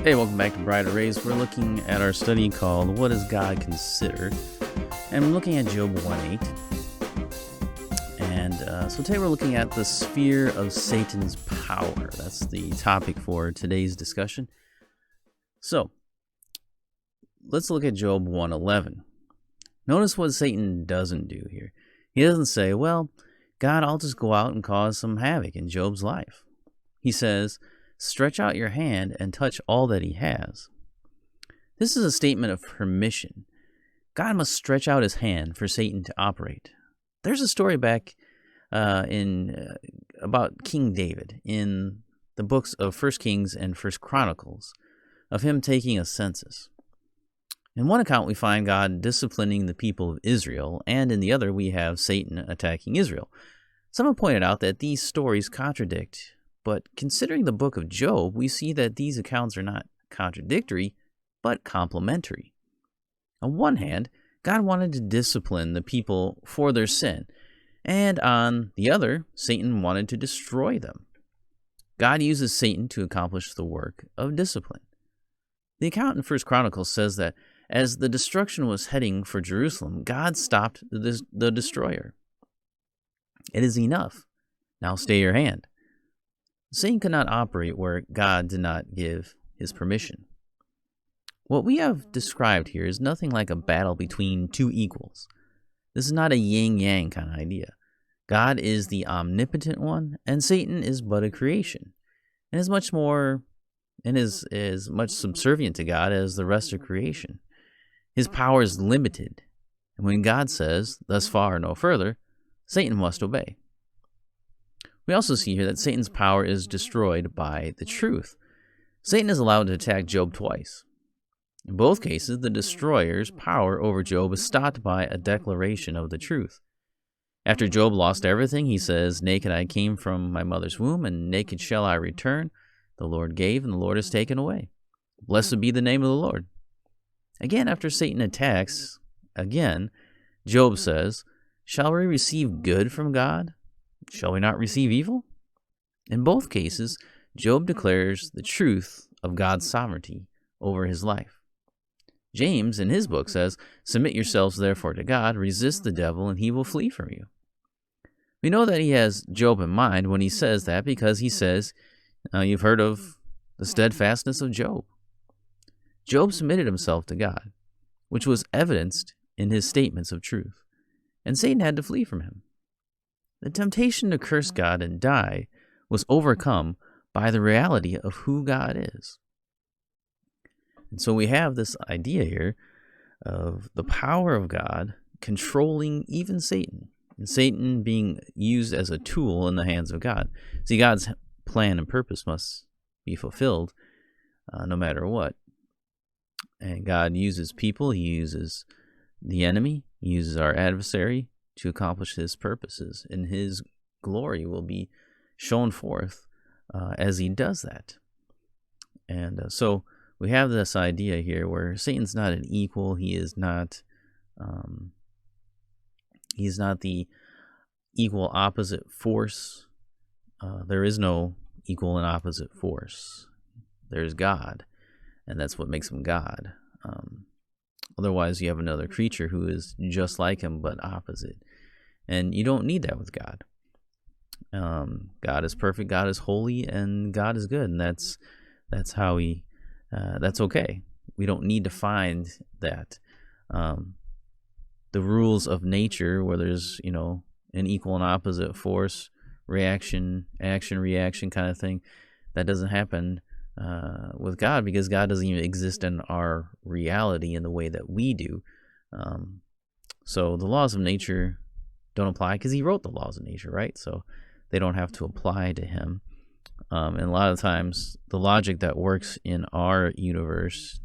Hey, welcome back to Brighter Rays. We're looking at our study called What Does God Consider? And we're looking at Job 1:8. And so today we're looking at the sphere of Satan's power. That's the topic for today's discussion. So let's look at Job 1:11. Notice what Satan doesn't do here. He doesn't say, well, God, I'll just go out and cause some havoc in Job's life. He says, stretch out your hand and touch all that he has. This is a statement of permission. God must stretch out his hand for Satan to operate. There's a story back about King David in the books of 1 Kings and 1 Chronicles of him taking a census. In one account, we find God disciplining the people of Israel, and in the other, we have Satan attacking Israel. Someone pointed out that these stories contradict. But considering the book of Job, we see that these accounts are not contradictory, but complementary. On one hand, God wanted to discipline the people for their sin, and on the other, Satan wanted to destroy them. God uses Satan to accomplish the work of discipline. The account in 1 Chronicles says that as the destruction was heading for Jerusalem, God stopped the destroyer. It is enough. Now stay your hand. Satan could not operate where God did not give his permission. What we have described here is nothing like a battle between two equals. This is not a yin-yang kind of idea. God is the omnipotent one, and Satan is but a creation, and is much subservient to God as the rest of creation. His power is limited, and when God says, thus far, no further, Satan must obey. We also see here that Satan's power is destroyed by the truth. Satan is allowed to attack Job twice. In both cases, the destroyer's power over Job is stopped by a declaration of the truth. After Job lost everything, he says, naked I came from my mother's womb, and naked shall I return. The Lord gave, and the Lord has taken away. Blessed be the name of the Lord. Again, after Satan attacks, Job says, shall we receive good from God? Shall we not receive evil? In both cases, Job declares the truth of God's sovereignty over his life. James, in his book, says, submit yourselves therefore to God, resist the devil, and he will flee from you. We know that he has Job in mind when he says that because he says, you've heard of the steadfastness of Job. Job submitted himself to God, which was evidenced in his statements of truth, and Satan had to flee from him. The temptation to curse God and die was overcome by the reality of who God is. And so we have this idea here of the power of God controlling even Satan, and Satan being used as a tool in the hands of God. See, God's plan and purpose must be fulfilled no matter what. And God uses people, he uses the enemy, he uses our adversary to accomplish his purposes, and his glory will be shown forth as he does that. And so we have this idea here where Satan's not an equal. He is not the equal opposite force. There is no equal and opposite force. There's God, and that's what makes him God. Otherwise, you have another creature who is just like him but opposite. And you don't need that with God. God is perfect, God is holy, and God is good. And that's how that's okay. We don't need to find that. The rules of nature where there's, an equal and opposite force, reaction, action, reaction kind of thing, that doesn't happen with God, because God doesn't even exist in our reality in the way that we do. So the laws of nature don't apply because he wrote the laws of nature, right? So they don't have to apply to him. And a lot of times the logic that works in our universe,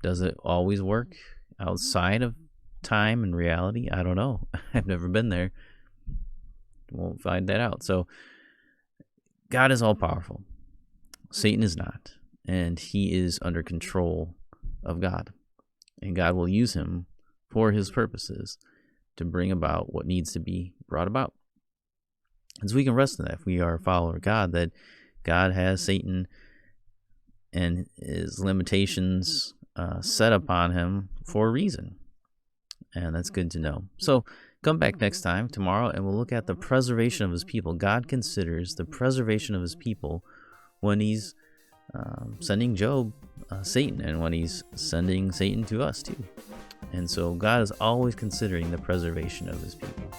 does it always work outside of time and reality? I don't know. I've never been there. Won't find that out. So God is all powerful. Satan is not, and he is under control of God, and God will use him for his purposes to bring about what needs to be brought about. And so we can rest in that if we are a follower of God, that God has Satan and his limitations set upon him for a reason. And that's good to know. So come back next time, tomorrow, and we'll look at the preservation of his people. God considers the preservation of his people when he's sending Job Satan, and when he's sending Satan to us too. And so God is always considering the preservation of his people.